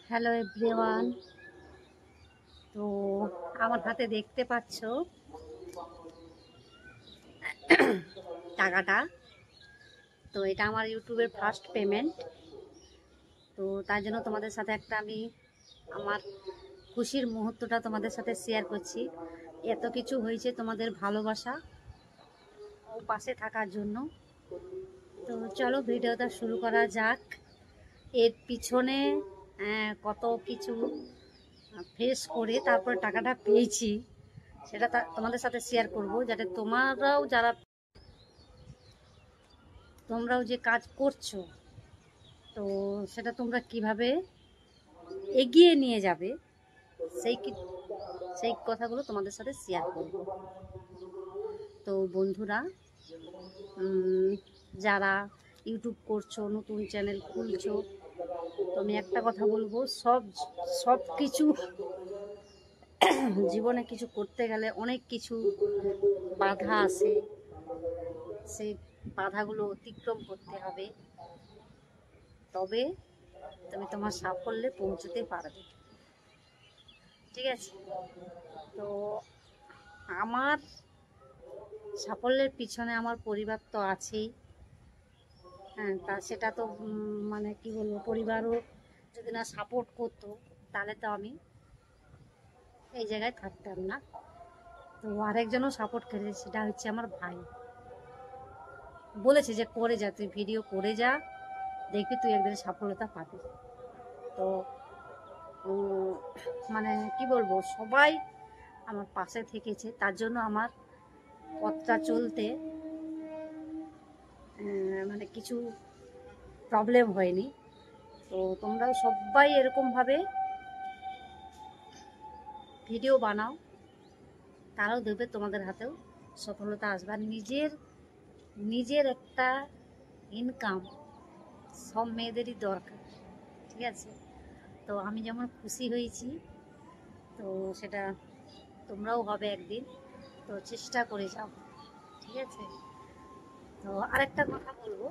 Hello everyone. তো আমার হাতে দেখতে পাচ্ছ টাকাটা। তো এটা আমার ইউটিউবের ফার্স্ট পেমেন্ট। তো তার জন্য তোমাদের সাথে একটা আমি আমার খুশির মুহূর্তটা তোমাদের সাথে শেয়ার করছি। এত কিছু হয়েছে তোমাদের ভালোবাসা ও পাশে থাকার জন্য। তো চলো ভিডিওটা শুরু করা যাক। এর পিছনে কত কিছু ফেস করে তারপর টাকাটা পেয়েছি, সেটা তোমাদের সাথে শেয়ার করব, যাতে তোমরাও যে কাজ করছো, তো সেটা তোমরা কিভাবে এগিয়ে নিয়ে যাবে সেই কথাগুলো তোমাদের সাথে শেয়ার করব। তো বন্ধুরা, যারা ইউটিউব করছো, নতুন চ্যানেল খুলছো, তো আমি একটা কথা বলবো, সব কিছু জীবনে কিছু করতে গেলে অনেক কিছু বাধা আসে, সেই বাধাগুলো অতিক্রম করতে হবে, তবে তুমি তোমার সাফল্যে পৌঁছতে পারবে। ঠিক আছে? তো আমার সাফল্যের পিছনে আমার পরিবার তো আছেই। হ্যাঁ, সেটা তো মানে কি বলবো, পরিবারও যদি না সাপোর্ট করতো তাহলে তো আমি এই জায়গায় থাকতাম না। তো আরেকজনও সাপোর্ট করেছে, সেটা হচ্ছে আমার ভাই। বলেছে যে করে যা, তুই ভিডিও করে যা, দেখবি তুই একদিন সফলতা পাবি। তো মানে কি বলবো, সবাই আমার পাশে থেকেছে, তার জন্য আমার পথটা চলতে মানে কিছু প্রবলেম হয়নি। তো তোমরাও সবাই এরকমভাবে ভিডিও বানাও, তারাও দেখবে তোমাদের হাতেও সফলতা আসবে। আর নিজের একটা ইনকাম সব মেয়েদেরই দরকার। ঠিক আছে? তো আমি যেমন খুশি হয়েছি, তো সেটা তোমরাও হবে একদিন। তো চেষ্টা করে যাও। ঠিক আছে? তো আরেকটা কথা বলবো,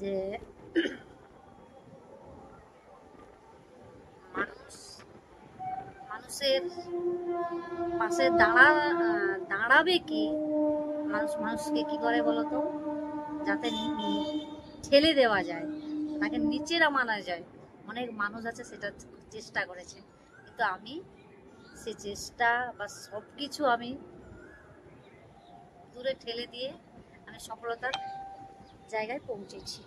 যে মানুষের পাশে দাঁড়াবে কি, মানুষকে কি করে বলতো, যাতে ঠেলে দেওয়া যায়, তাকে নিচে নামানো যায়। অনেক মানুষ আছে সেটা চেষ্টা করেছে, কিন্তু আমি সে চেষ্টা বা সব কিছু আমি দূরে ঠেলে দিয়ে আমি সফলতার জায়গায় পৌঁছেছি।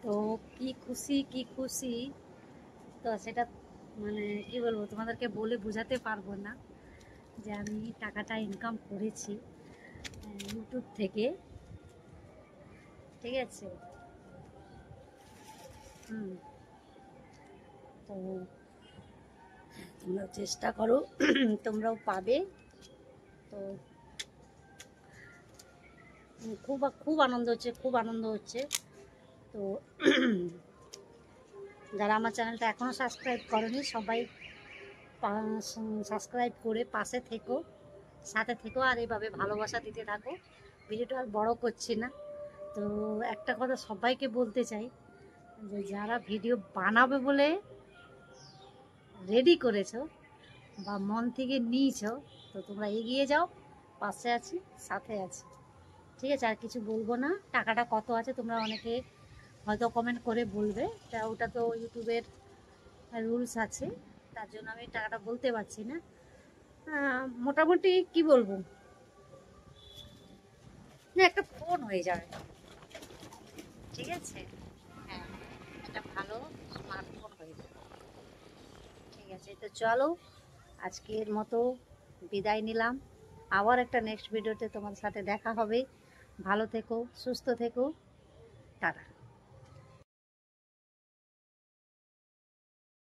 তো কি খুশি, তো সেটা মানে কি বলবো, তোমাদেরকে বলে বোঝাতে পারবো না, যে আমি টাকাটা ইনকাম করেছি ইউটিউব থেকে। ঠিক আছে? তো তোমরা চেষ্টা করো, তোমরাও পাবে। তো খুব আনন্দ হচ্ছে। তো যারা আমার চ্যানেলটা এখনও সাবস্ক্রাইব করনি, সবাই সাবস্ক্রাইব করে পাশে থেকো, সাথে থেকো, আর এইভাবে ভালোবাসা দিতে থাকো। ভিডিওটা আর বড় করছি না। তো একটা কথা সবাইকে বলতে চাই, যে যারা ভিডিও বানাবে বলে রেডি করেছো বা মন থেকে নিয়েছো, তো তোমরা এগিয়ে যাও, পাশে আছি, সাথে আছি। ঠিক আছে? আর কিছু বলবো না। টাকাটা কত আছে তোমরা অনেকে হয়তো কমেন্ট করে বলবে, তা ওটা তো ইউটিউবের রুলস আছে, তার জন্য আমি টাকাটা বলতে পারছি না। মোটামুটি কি বলবো, না একটা ফোন হয়ে যাবে। ঠিক আছে? হ্যাঁ, একটা ভালো স্মার্টফোন হয়ে যাবে। ঠিক আছে? তো চলো, আজকের মতো বিদায় নিলাম। আবার একটা নেক্সট ভিডিওতে তোমার সাথে দেখা হবে। ভালো থেকো, সুস্থ থেকো, টাটা।